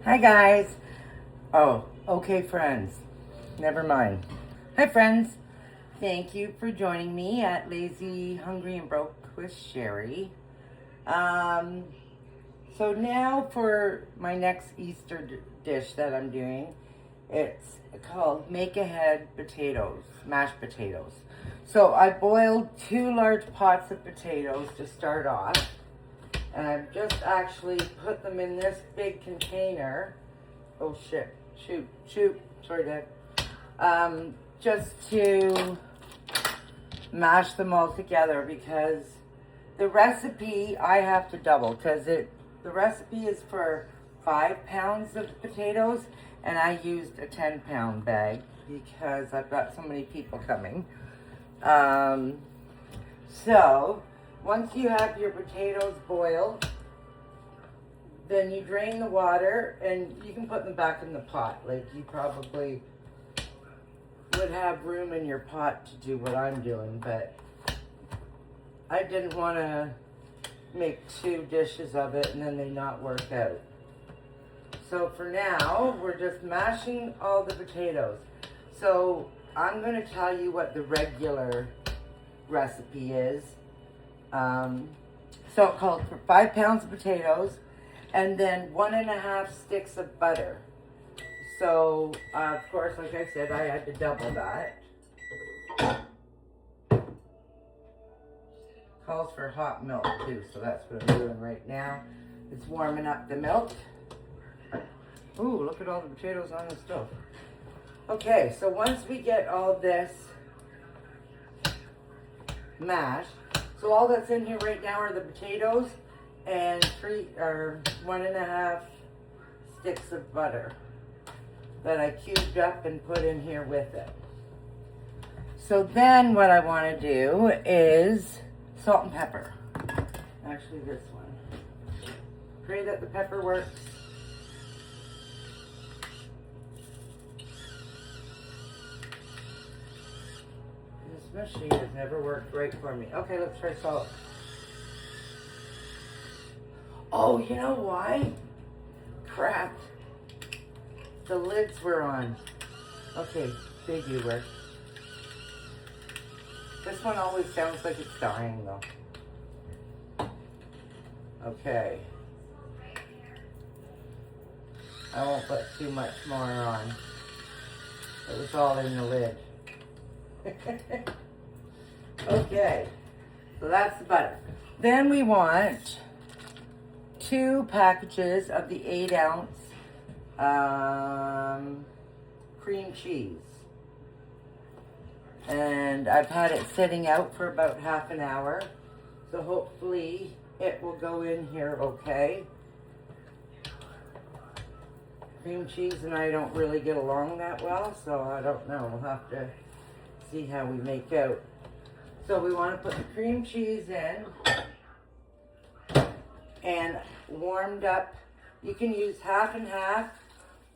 Hi guys. Oh, okay friends. Never mind. Hi friends. Thank you for joining me at Lazy, Hungry, and Broke with Sherry. So now for my next Easter dish that I'm doing, it's called Make Ahead potatoes, mashed potatoes. So I boiled 2 large pots of potatoes to start off. And I've just actually put them in this big container. Oh shit, shoot, sorry Dad. Just to mash them all together because the recipe I have to double because the recipe is for 5 pounds of potatoes and I used a 10-pound bag because I've got so many people coming. So once you have your potatoes boiled, then you drain the water and you can put them back in the pot. Like you probably would have room in your pot to do what I'm doing, but I didn't want to make 2 dishes of it and then they not work out. So for now, we're just mashing all the potatoes. So I'm going to tell you what the regular recipe is. So it called for 5 pounds of potatoes and then 1.5 sticks of butter. So, of course, like I said, I had to double that. Calls for hot milk too, so that's what I'm doing right now. It's warming up the milk. Ooh, look at all the potatoes on the stove. Okay, so once we get all this mashed, so all that's in here right now are the potatoes and 1.5 sticks of butter that I cubed up and put in here with it. So then what I want to do is salt and pepper. Actually this one. Pray that the pepper works. This machine has never worked great for me. Okay, let's try salt. Oh, you know why? Crap. The lids were on. Okay, big viewer. This one always sounds like it's dying though. Okay. I won't put too much more on. It was all in the lid. Okay, so that's the butter. Then we want 2 packages of the 8-ounce cream cheese. And I've had it sitting out for about half an hour. So hopefully it will go in here okay. Cream cheese and I don't really get along that well, so I don't know. We'll have to see how we make out. So we want to put the cream cheese in and warmed up. You can use half and half,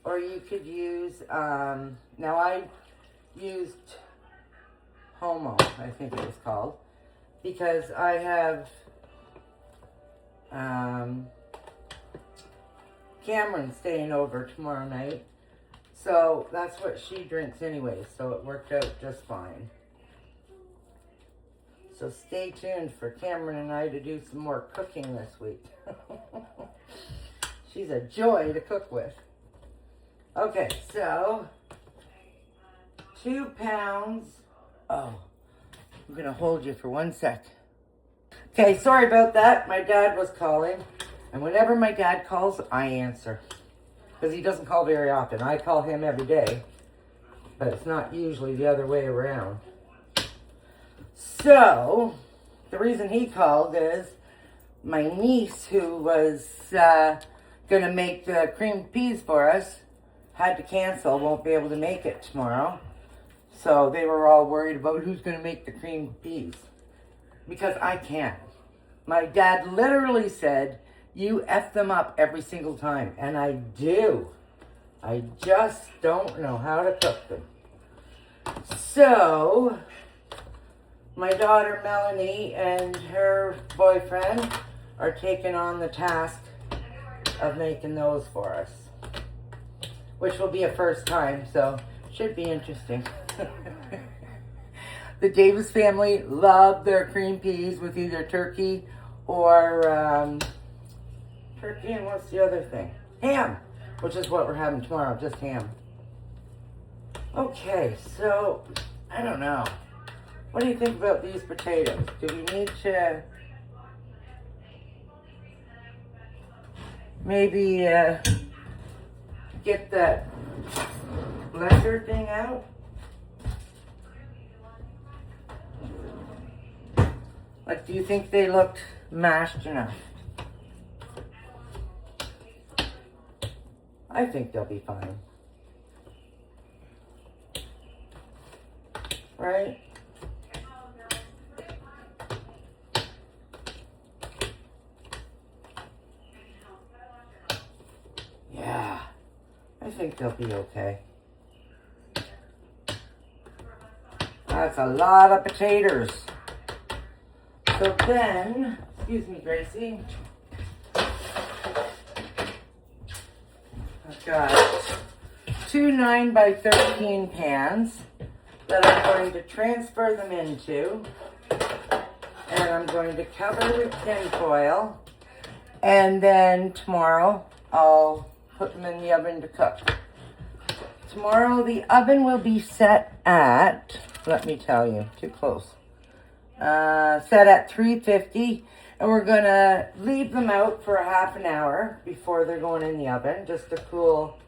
or you could use, now I used Homo, I think it was called, because I have Cameron staying over tomorrow night. So that's what she drinks anyway, so it worked out just fine. So stay tuned for Cameron and I to do some more cooking this week. She's a joy to cook with. Okay, so 2 pounds. Oh, I'm gonna hold you for 1 sec. Okay, sorry about that. My dad was calling. And whenever my dad calls, I answer. Because he doesn't call very often. I call him every day. But it's not usually the other way around. So, the reason he called is my niece, who was going to make the creamed peas for us, had to cancel, won't be able to make it tomorrow. So they were all worried about who's going to make the creamed peas. Because I can't. My dad literally said, you F them up every single time. And I do. I just don't know how to cook them. So my daughter Melanie and her boyfriend are taking on the task of making those for us. which will be a first time, so should be interesting. The Davis family love their cream peas with either turkey or turkey and what's the other thing? Ham, which is what we're having tomorrow, just ham. Okay, so I don't know. What do you think about these potatoes? Do we need to maybe get that blender thing out? Like, do you think they looked mashed enough? I think they'll be fine. Right? Yeah, I think they'll be okay. That's a lot of potatoes. So then, excuse me, Gracie. I've got two 9 by 13 pans that I'm going to transfer them into. And I'm going to cover with tin foil. And then tomorrow, I'll put them in the oven to cook. Tomorrow, the oven will be set at, let me tell you, too close. Set at 350, and we're gonna leave them out for a half an hour before they're going in the oven, just to cool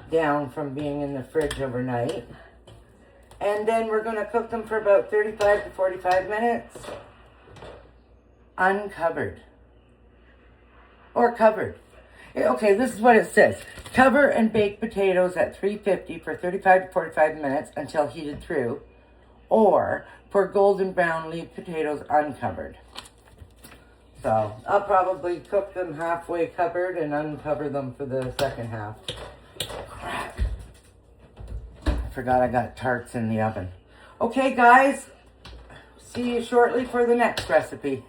down from being in the fridge overnight. And then we're gonna cook them for about 35 to 45 minutes, uncovered, or covered. Okay, this is what it says. Cover and bake potatoes at 350 for 35 to 45 minutes until heated through, or for golden brown, leave potatoes uncovered. So I'll probably cook them halfway covered and uncover them for the second half. Crap. I forgot I got tarts in the oven. Okay, guys. See you shortly for the next recipe.